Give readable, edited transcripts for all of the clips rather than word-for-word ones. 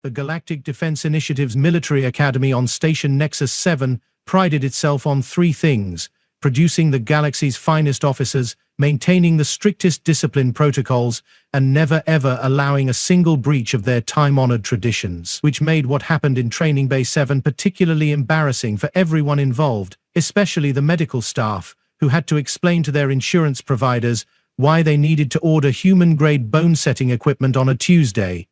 The Galactic Defense Initiative's military academy on Station Nexus 7 prided itself on three things: producing the galaxy's finest officers, maintaining the strictest discipline protocols, and never ever allowing a single breach of their time-honored traditions, which made what happened in Training Bay 7 particularly embarrassing for everyone involved, especially the medical staff, who had to explain to their insurance providers why they needed to order human-grade bone-setting equipment on a Tuesday.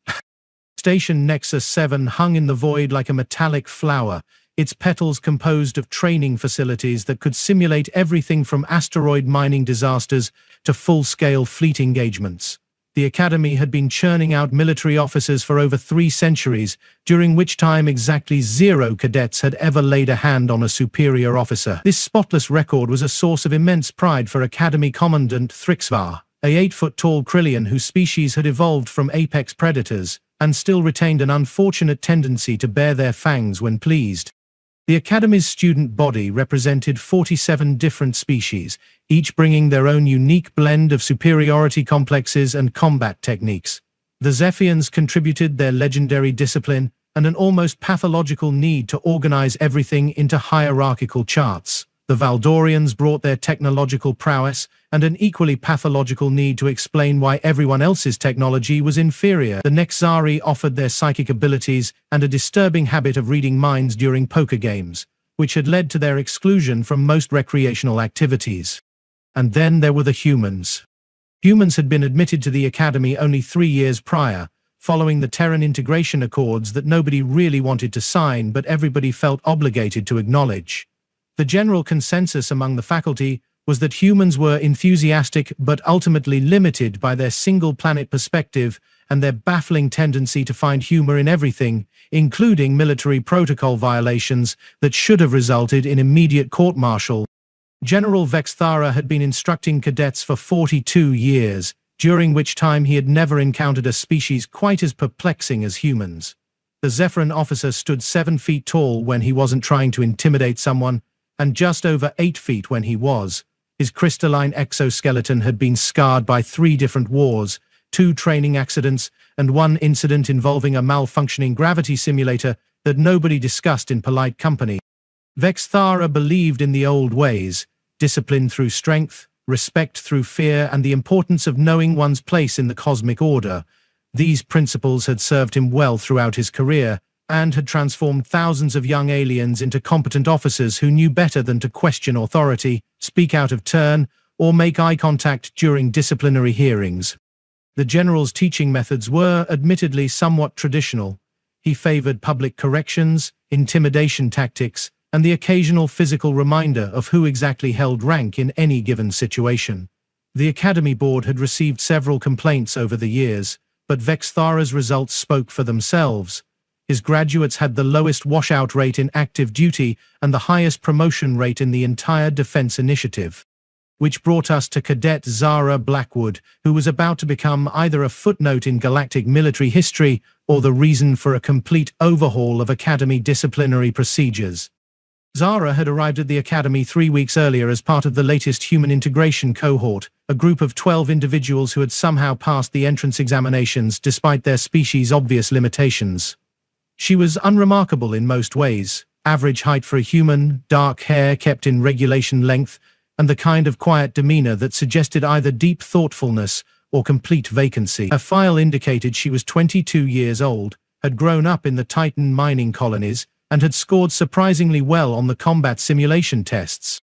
Station Nexus 7 hung in the void like a metallic flower, its petals composed of training facilities that could simulate everything from asteroid mining disasters to full-scale fleet engagements. The Academy had been churning out military officers for over 3 centuries, during which time exactly 0 cadets had ever laid a hand on a superior officer. This spotless record was a source of immense pride for Academy Commandant Thrixvar, a 8-foot-tall Krillian whose species had evolved from apex predators, and still retained an unfortunate tendency to bare their fangs when pleased. The Academy's student body represented 47 different species, each bringing their own unique blend of superiority complexes and combat techniques. The Zephyans contributed their legendary discipline and an almost pathological need to organize everything into hierarchical charts. The Valdorians brought their technological prowess and an equally pathological need to explain why everyone else's technology was inferior. The Nexari offered their psychic abilities and a disturbing habit of reading minds during poker games, which had led to their exclusion from most recreational activities. And then there were the humans. Humans had been admitted to the Academy only 3 years prior, following the Terran integration accords that nobody really wanted to sign but everybody felt obligated to acknowledge. The general consensus among the faculty was that humans were enthusiastic but ultimately limited by their single-planet perspective and their baffling tendency to find humor in everything, including military protocol violations that should have resulted in immediate court-martial. General Vexthara had been instructing cadets for 42 years, during which time he had never encountered a species quite as perplexing as humans. The Zephyran officer stood 7 feet tall when he wasn't trying to intimidate someone, and just over 8 feet when he was. His crystalline exoskeleton had been scarred by 3 different wars, 2 training accidents, and 1 incident involving a malfunctioning gravity simulator that nobody discussed in polite company. Vexthara believed in the old ways: discipline through strength, respect through fear, and the importance of knowing one's place in the cosmic order. These principles had served him well throughout his career, and had transformed thousands of young aliens into competent officers who knew better than to question authority, speak out of turn, or make eye contact during disciplinary hearings. The general's teaching methods were, admittedly, somewhat traditional. He favored public corrections, intimidation tactics, and the occasional physical reminder of who exactly held rank in any given situation. The Academy Board had received several complaints over the years, but Vexthara's results spoke for themselves. His graduates had the lowest washout rate in active duty and the highest promotion rate in the entire defense initiative. Which brought us to Cadet Zara Blackwood, who was about to become either a footnote in galactic military history or the reason for a complete overhaul of Academy disciplinary procedures. Zara had arrived at the Academy 3 weeks earlier as part of the latest human integration cohort, a group of 12 individuals who had somehow passed the entrance examinations despite their species' obvious limitations. She was unremarkable in most ways: average height for a human, dark hair kept in regulation length, and the kind of quiet demeanor that suggested either deep thoughtfulness or complete vacancy. Her file indicated she was 22 years old, had grown up in the Titan mining colonies, and had scored surprisingly well on the combat simulation tests.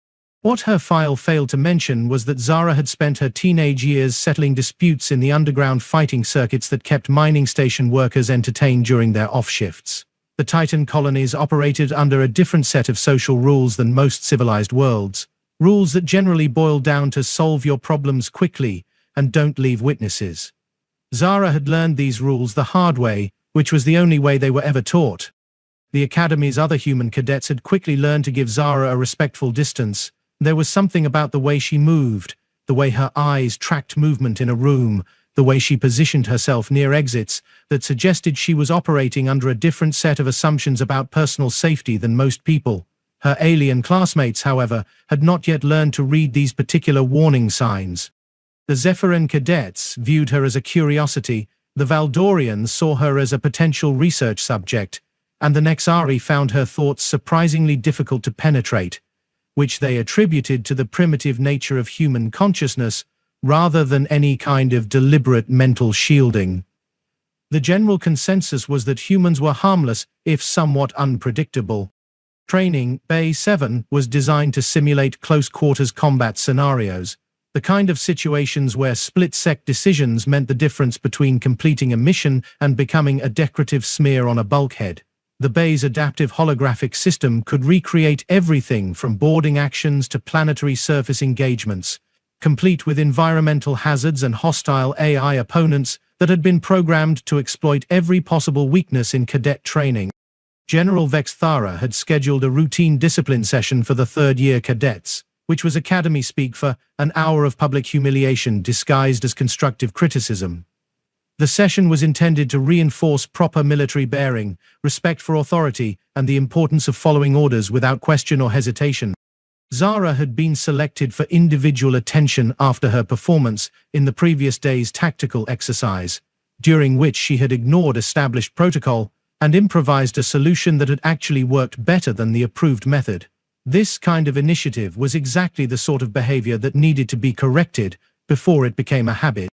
What her file failed to mention was that Zara had spent her teenage years settling disputes in the underground fighting circuits that kept mining station workers entertained during their off-shifts. The Titan colonies operated under a different set of social rules than most civilized worlds, rules that generally boil down to solve your problems quickly and don't leave witnesses. Zara had learned these rules the hard way, which was the only way they were ever taught. The Academy's other human cadets had quickly learned to give Zara a respectful distance. There was something about the way she moved, the way her eyes tracked movement in a room, the way she positioned herself near exits, that suggested she was operating under a different set of assumptions about personal safety than most people. Her alien classmates, however, had not yet learned to read these particular warning signs. The Zephyran cadets viewed her as a curiosity, The Valdorians saw her as a potential research subject, and the Nexari found her thoughts surprisingly difficult to penetrate, which they attributed to the primitive nature of human consciousness rather than any kind of deliberate mental shielding. The general consensus was that humans were harmless, if somewhat unpredictable. Training Bay 7 was designed to simulate close-quarters combat scenarios, the kind of situations where split-second decisions meant the difference between completing a mission and becoming a decorative smear on a bulkhead. The Bay's adaptive holographic system could recreate everything from boarding actions to planetary surface engagements, complete with environmental hazards and hostile AI opponents that had been programmed to exploit every possible weakness in cadet training. General Vexthara had scheduled a routine discipline session for the third-year cadets, which was academy speak for an hour of public humiliation disguised as constructive criticism. The session was intended to reinforce proper military bearing, respect for authority, and the importance of following orders without question or hesitation. Zara had been selected for individual attention after her performance in the previous day's tactical exercise, during which she had ignored established protocol and improvised a solution that had actually worked better than the approved method. This kind of initiative was exactly the sort of behavior that needed to be corrected before it became a habit.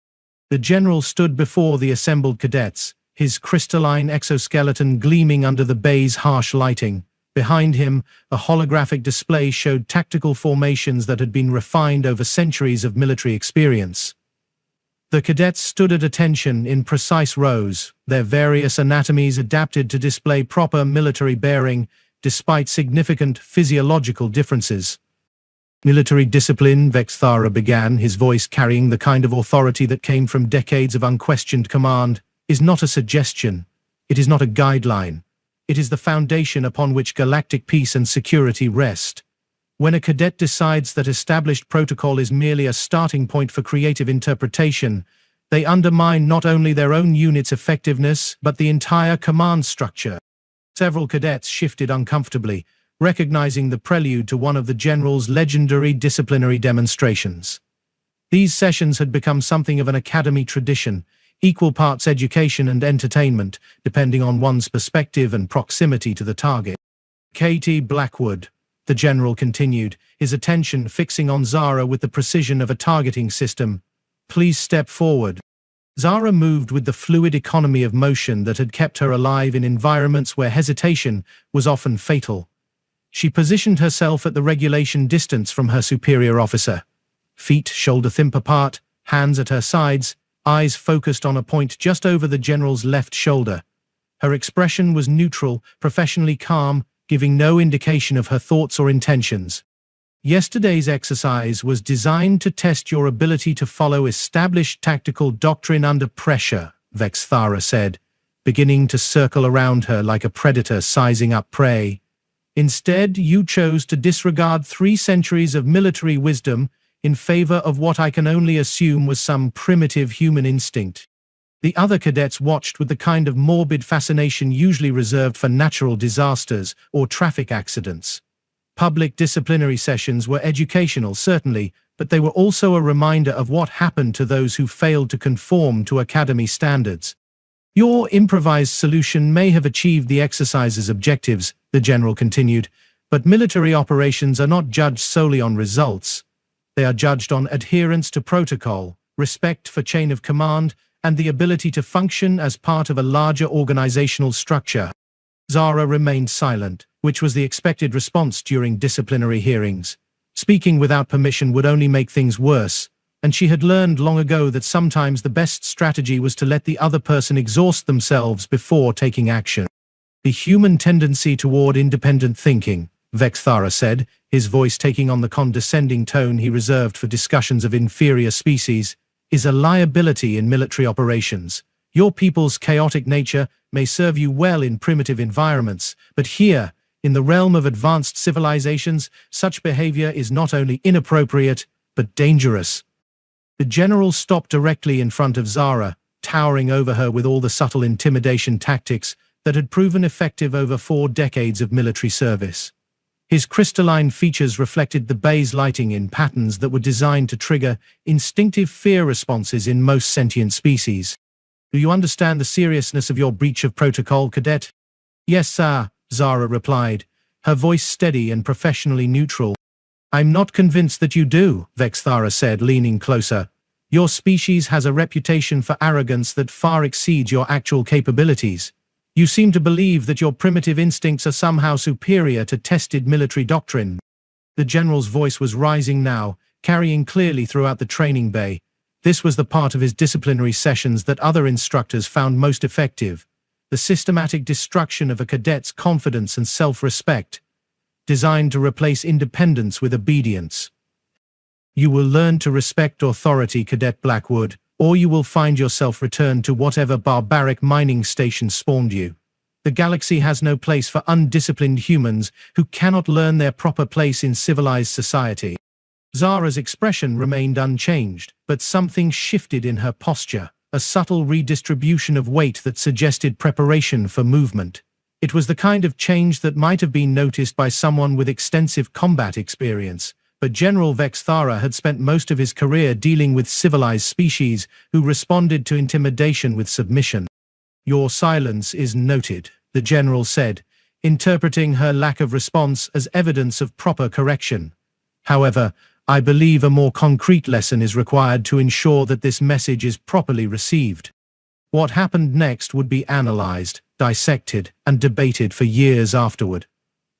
The general stood before the assembled cadets, his crystalline exoskeleton gleaming under the bay's harsh lighting. Behind him, a holographic display showed tactical formations that had been refined over centuries of military experience. The cadets stood at attention in precise rows, their various anatomies adapted to display proper military bearing, despite significant physiological differences. Military discipline, Vexthara began, his voice carrying the kind of authority that came from decades of unquestioned command, is not a suggestion. It is not a guideline. It is the foundation upon which galactic peace and security rest. When a cadet decides that established protocol is merely a starting point for creative interpretation, they undermine not only their own unit's effectiveness, but the entire command structure. Several cadets shifted uncomfortably, recognizing the prelude to one of the general's legendary disciplinary demonstrations. These sessions had become something of an academy tradition, equal parts education and entertainment, depending on one's perspective and proximity to the target. Katie Blackwood, the general continued, his attention fixing on Zara with the precision of a targeting system. Please step forward. Zara moved with the fluid economy of motion that had kept her alive in environments where hesitation was often fatal. She positioned herself at the regulation distance from her superior officer. Feet shoulder-thimp apart, hands at her sides, eyes focused on a point just over the general's left shoulder. Her expression was neutral, professionally calm, giving no indication of her thoughts or intentions. Yesterday's exercise was designed to test your ability to follow established tactical doctrine under pressure, Vexthara said, beginning to circle around her like a predator sizing up prey. Instead, you chose to disregard 3 centuries of military wisdom in favor of what I can only assume was some primitive human instinct. The other cadets watched with the kind of morbid fascination usually reserved for natural disasters or traffic accidents. Public disciplinary sessions were educational, certainly, but they were also a reminder of what happened to those who failed to conform to academy standards. Your improvised solution may have achieved the exercise's objectives, the general continued, but military operations are not judged solely on results. They are judged on adherence to protocol, respect for chain of command, and the ability to function as part of a larger organizational structure. Zara remained silent, which was the expected response during disciplinary hearings. Speaking without permission would only make things worse, and she had learned long ago that sometimes the best strategy was to let the other person exhaust themselves before taking action. The human tendency toward independent thinking, Vexthara said, his voice taking on the condescending tone he reserved for discussions of inferior species, is a liability in military operations. Your people's chaotic nature may serve you well in primitive environments, but here, in the realm of advanced civilizations, such behavior is not only inappropriate, but dangerous. The general stopped directly in front of Zara, towering over her with all the subtle intimidation tactics that had proven effective over 4 decades of military service. His crystalline features reflected the bay's lighting in patterns that were designed to trigger instinctive fear responses in most sentient species. Do you understand the seriousness of your breach of protocol, Cadet? Yes, sir, Zara replied, her voice steady and professionally neutral. I'm not convinced that you do, Vexthara said, leaning closer. Your species has a reputation for arrogance that far exceeds your actual capabilities. You seem to believe that your primitive instincts are somehow superior to tested military doctrine. The general's voice was rising now, carrying clearly throughout the training bay. This was the part of his disciplinary sessions that other instructors found most effective. The systematic destruction of a cadet's confidence and self-respect, designed to replace independence with obedience. You will learn to respect authority, Cadet Blackwood, or you will find yourself returned to whatever barbaric mining station spawned you. The galaxy has no place for undisciplined humans who cannot learn their proper place in civilized society. Zara's expression remained unchanged, but something shifted in her posture, a subtle redistribution of weight that suggested preparation for movement. It was the kind of change that might have been noticed by someone with extensive combat experience, but General Vexthara had spent most of his career dealing with civilized species who responded to intimidation with submission. Your silence is noted, the general said, interpreting her lack of response as evidence of proper correction. However, I believe a more concrete lesson is required to ensure that this message is properly received. What happened next would be analyzed, dissected, and debated for years afterward.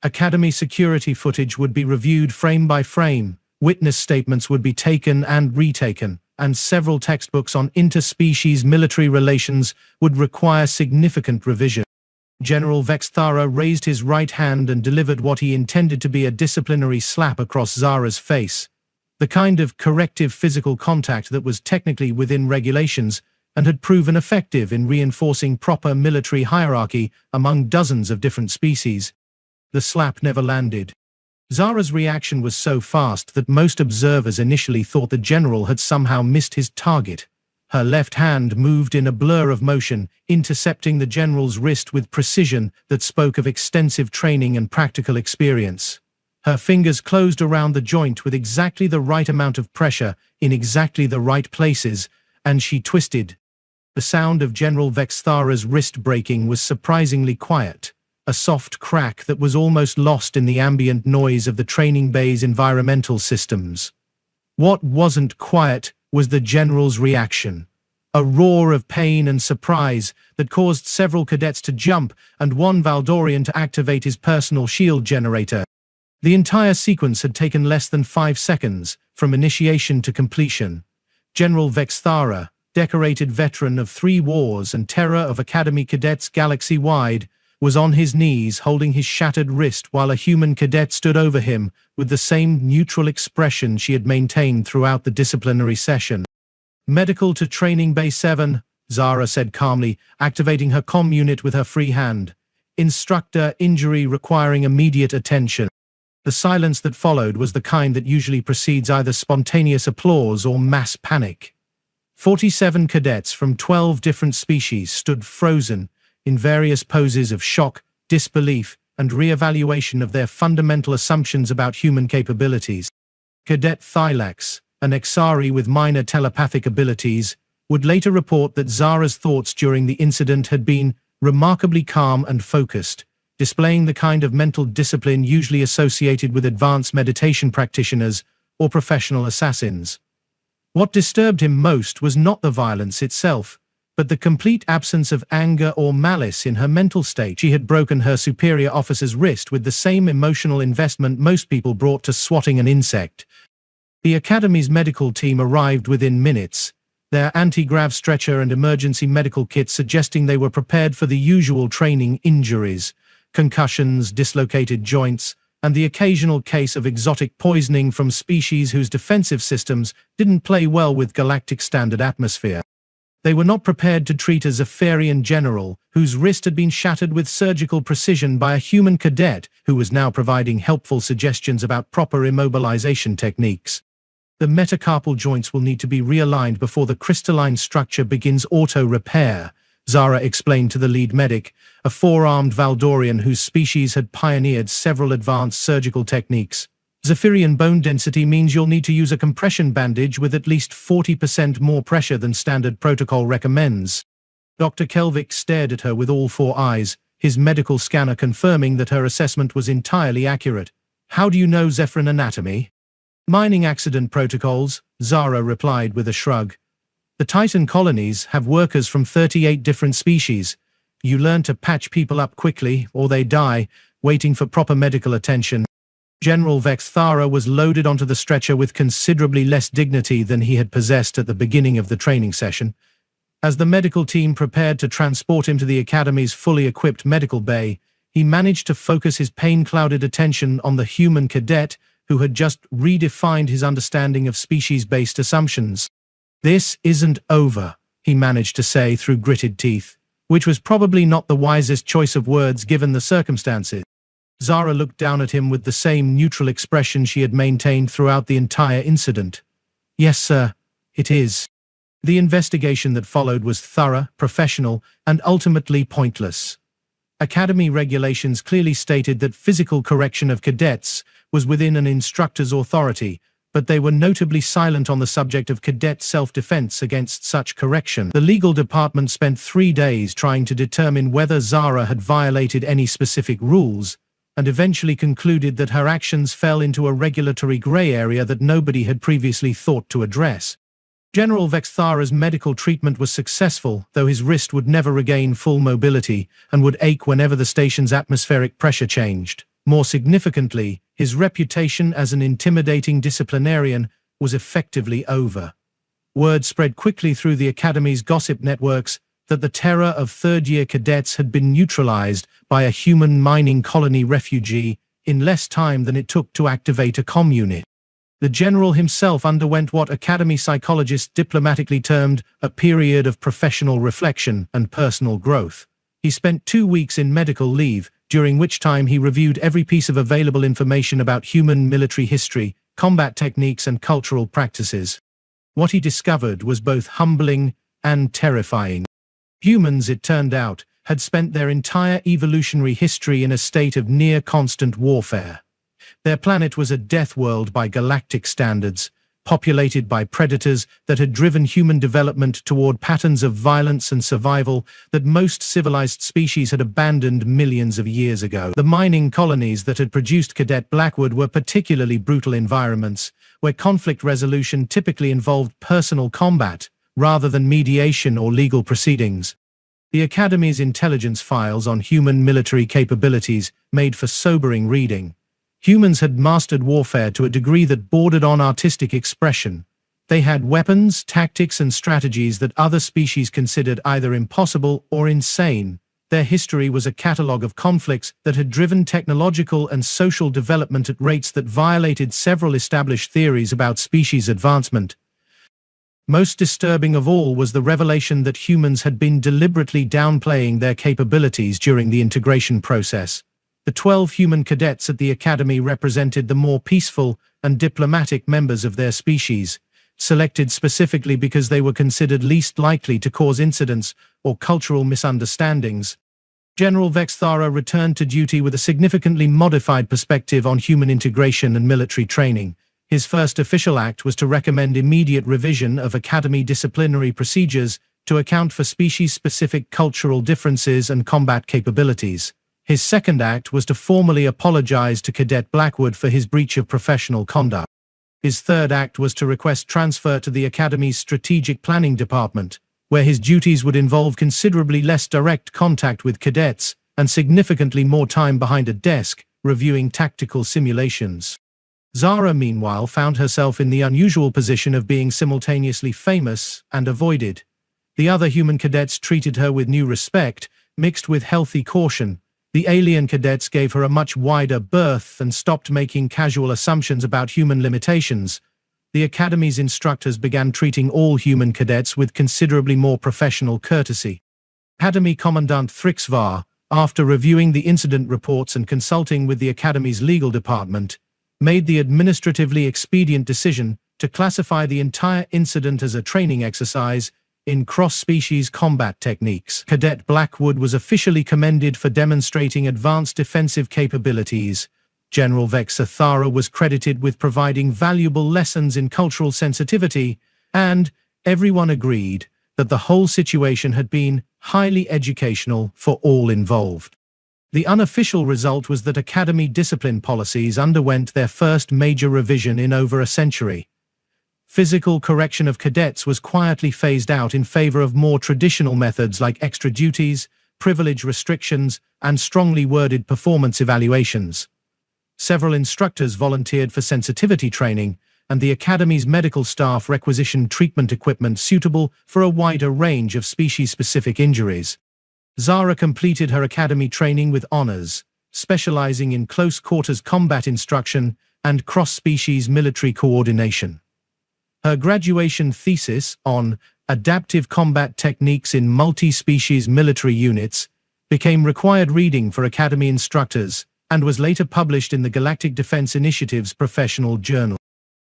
Academy security footage would be reviewed frame by frame, witness statements would be taken and retaken, and several textbooks on interspecies military relations would require significant revision. General Vexthara raised his right hand and delivered what he intended to be a disciplinary slap across Zara's face, the kind of corrective physical contact that was technically within regulations and had proven effective in reinforcing proper military hierarchy among dozens of different species. The slap never landed. Zara's reaction was so fast that most observers initially thought the general had somehow missed his target. Her left hand moved in a blur of motion, intercepting the general's wrist with precision that spoke of extensive training and practical experience. Her fingers closed around the joint with exactly the right amount of pressure, in exactly the right places, and she twisted. The sound of General Vexthara's wrist breaking was surprisingly quiet, a soft crack that was almost lost in the ambient noise of the training bay's environmental systems. What wasn't quiet was the general's reaction, a roar of pain and surprise that caused several cadets to jump and one Valdorian to activate his personal shield generator. The entire sequence had taken less than 5 seconds, from initiation to completion. General Vexthara, decorated veteran of 3 wars and terror of Academy cadets galaxy-wide, was on his knees holding his shattered wrist while a human cadet stood over him with the same neutral expression she had maintained throughout the disciplinary session. Medical to Training Bay 7, Zara said calmly, activating her comm unit with her free hand. Instructor, injury requiring immediate attention. The silence that followed was the kind that usually precedes either spontaneous applause or mass panic. 47 cadets from 12 different species stood frozen, in various poses of shock, disbelief, and re-evaluation of their fundamental assumptions about human capabilities. Cadet Thylax, an Exari with minor telepathic abilities, would later report that Zara's thoughts during the incident had been remarkably calm and focused, displaying the kind of mental discipline usually associated with advanced meditation practitioners or professional assassins. What disturbed him most was not the violence itself, but the complete absence of anger or malice in her mental state. She had broken her superior officer's wrist with the same emotional investment most people brought to swatting an insect. The Academy's medical team arrived within minutes, their anti-grav stretcher and emergency medical kits suggesting they were prepared for the usual training injuries, concussions, dislocated joints, and the occasional case of exotic poisoning from species whose defensive systems didn't play well with galactic standard atmosphere. They were not prepared to treat a Zephyrian general whose wrist had been shattered with surgical precision by a human cadet who was now providing helpful suggestions about proper immobilization techniques. The metacarpal joints will need to be realigned before the crystalline structure begins auto-repair, Zara explained to the lead medic, a 4-armed Valdorian whose species had pioneered several advanced surgical techniques. Zephyrian bone density means you'll need to use a compression bandage with at least 40% more pressure than standard protocol recommends. Dr. Kelvik stared at her with all four eyes, his medical scanner confirming that her assessment was entirely accurate. "How do you know Zephyrin anatomy?" "Mining accident protocols," Zara replied with a shrug. "The Titan colonies have workers from 38 different species. You learn to patch people up quickly, or they die, waiting for proper medical attention." General Vex Thara was loaded onto the stretcher with considerably less dignity than he had possessed at the beginning of the training session. As the medical team prepared to transport him to the Academy's fully equipped medical bay, he managed to focus his pain-clouded attention on the human cadet who had just redefined his understanding of species-based assumptions. "This isn't over," he managed to say through gritted teeth, which was probably not the wisest choice of words given the circumstances. Zara looked down at him with the same neutral expression she had maintained throughout the entire incident. "Yes, sir, it is." The investigation that followed was thorough, professional, and ultimately pointless. Academy regulations clearly stated that physical correction of cadets was within an instructor's authority, but they were notably silent on the subject of cadet self-defense against such correction. The legal department spent 3 days trying to determine whether Zara had violated any specific rules, and eventually concluded that her actions fell into a regulatory grey area that nobody had previously thought to address. General Vex Thara's medical treatment was successful, though his wrist would never regain full mobility and would ache whenever the station's atmospheric pressure changed. More significantly, his reputation as an intimidating disciplinarian was effectively over. Word spread quickly through the Academy's gossip networks that the terror of third-year cadets had been neutralized by a human mining colony refugee in less time than it took to activate a comm unit. The general himself underwent what Academy psychologists diplomatically termed a period of professional reflection and personal growth. He spent 2 weeks in medical leave, during which time he reviewed every piece of available information about human military history, combat techniques, and cultural practices. What he discovered was both humbling and terrifying. Humans, it turned out, had spent their entire evolutionary history in a state of near-constant warfare. Their planet was a death world by galactic standards, populated by predators that had driven human development toward patterns of violence and survival that most civilized species had abandoned millions of years ago. The mining colonies that had produced Cadet Blackwood were particularly brutal environments, where conflict resolution typically involved personal combat, rather than mediation or legal proceedings. The Academy's intelligence files on human military capabilities made for sobering reading. Humans had mastered warfare to a degree that bordered on artistic expression. They had weapons, tactics, and strategies that other species considered either impossible or insane. Their history was a catalogue of conflicts that had driven technological and social development at rates that violated several established theories about species advancement. Most disturbing of all was the revelation that humans had been deliberately downplaying their capabilities during the integration process. The 12 human cadets at the Academy represented the more peaceful and diplomatic members of their species, selected specifically because they were considered least likely to cause incidents or cultural misunderstandings. General Vex Thara returned to duty with a significantly modified perspective on human integration and military training. His first official act was to recommend immediate revision of Academy disciplinary procedures to account for species-specific cultural differences and combat capabilities. His second act was to formally apologize to Cadet Blackwood for his breach of professional conduct. His third act was to request transfer to the Academy's strategic planning department, where his duties would involve considerably less direct contact with cadets and significantly more time behind a desk, reviewing tactical simulations. Zara, meanwhile, found herself in the unusual position of being simultaneously famous and avoided. The other human cadets treated her with new respect, mixed with healthy caution. The alien cadets gave her a much wider berth and stopped making casual assumptions about human limitations. The Academy's instructors began treating all human cadets with considerably more professional courtesy. Academy Commandant Thrixvar, after reviewing the incident reports and consulting with the Academy's legal department, made the administratively expedient decision to classify the entire incident as a training exercise in cross-species combat techniques. Cadet Blackwood was officially commended for demonstrating advanced defensive capabilities. General Vex Thara was credited with providing valuable lessons in cultural sensitivity, and everyone agreed that the whole situation had been highly educational for all involved. The unofficial result was that Academy discipline policies underwent their first major revision in over a century. Physical correction of cadets was quietly phased out in favor of more traditional methods like extra duties, privilege restrictions, and strongly worded performance evaluations. Several instructors volunteered for sensitivity training, and the Academy's medical staff requisitioned treatment equipment suitable for a wider range of species-specific injuries. Zara completed her Academy training with honors, specializing in close-quarters combat instruction and cross-species military coordination. Her graduation thesis on adaptive combat techniques in multi-species military units became required reading for Academy instructors and was later published in the Galactic Defense Initiative's professional journal.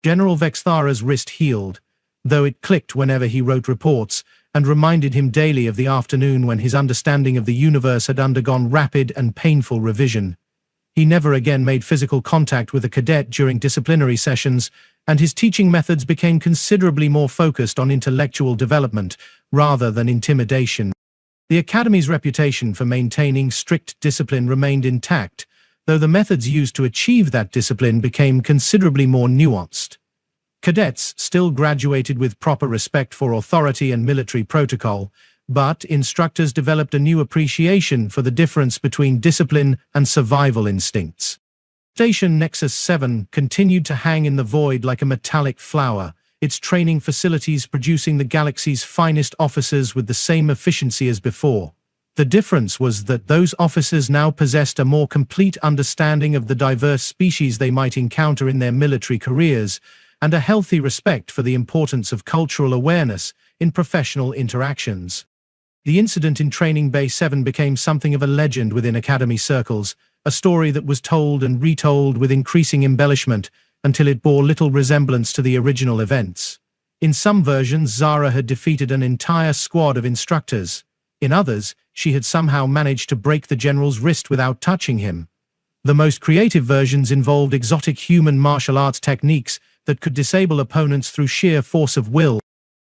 General Vexthara's wrist healed, though it clicked whenever he wrote reports, and reminded him daily of the afternoon when his understanding of the universe had undergone rapid and painful revision. He never again made physical contact with a cadet during disciplinary sessions, and his teaching methods became considerably more focused on intellectual development rather than intimidation. The Academy's reputation for maintaining strict discipline remained intact, though the methods used to achieve that discipline became considerably more nuanced. Cadets still graduated with proper respect for authority and military protocol, but instructors developed a new appreciation for the difference between discipline and survival instincts. Station Nexus 7 continued to hang in the void like a metallic flower, its training facilities producing the galaxy's finest officers with the same efficiency as before. The difference was that those officers now possessed a more complete understanding of the diverse species they might encounter in their military careers, and a healthy respect for the importance of cultural awareness in professional interactions. The incident in Training Bay 7 became something of a legend within Academy circles, a story that was told and retold with increasing embellishment until it bore little resemblance to the original events. In some versions, Zara had defeated an entire squad of instructors. In others, she had somehow managed to break the general's wrist without touching him. The most creative versions involved exotic human martial arts techniques that could disable opponents through sheer force of will.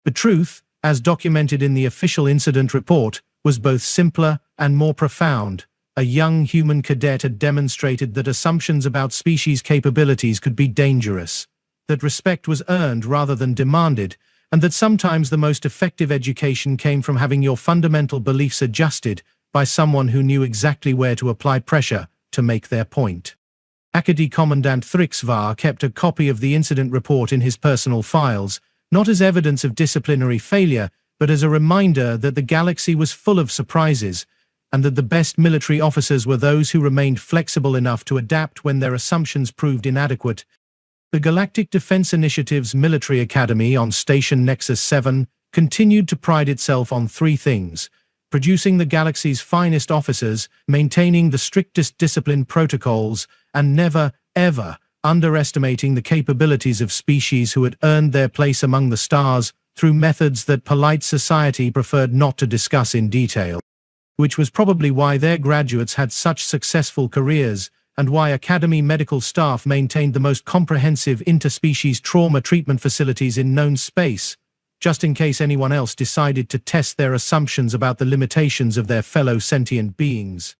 The truth, as documented in the official incident report, was both simpler and more profound. A young human cadet had demonstrated that assumptions about species capabilities could be dangerous, that respect was earned rather than demanded, and that sometimes the most effective education came from having your fundamental beliefs adjusted by someone who knew exactly where to apply pressure to make their point. Academy Commandant Thrixvar kept a copy of the incident report in his personal files, not as evidence of disciplinary failure, but as a reminder that the galaxy was full of surprises, and that the best military officers were those who remained flexible enough to adapt when their assumptions proved inadequate. The Galactic Defense Initiative's military academy on Station Nexus 7 continued to pride itself on three things: producing the galaxy's finest officers, maintaining the strictest discipline protocols, and never, ever underestimating the capabilities of species who had earned their place among the stars through methods that polite society preferred not to discuss in detail. Which was probably why their graduates had such successful careers, and why Academy medical staff maintained the most comprehensive interspecies trauma treatment facilities in known space, just in case anyone else decided to test their assumptions about the limitations of their fellow sentient beings.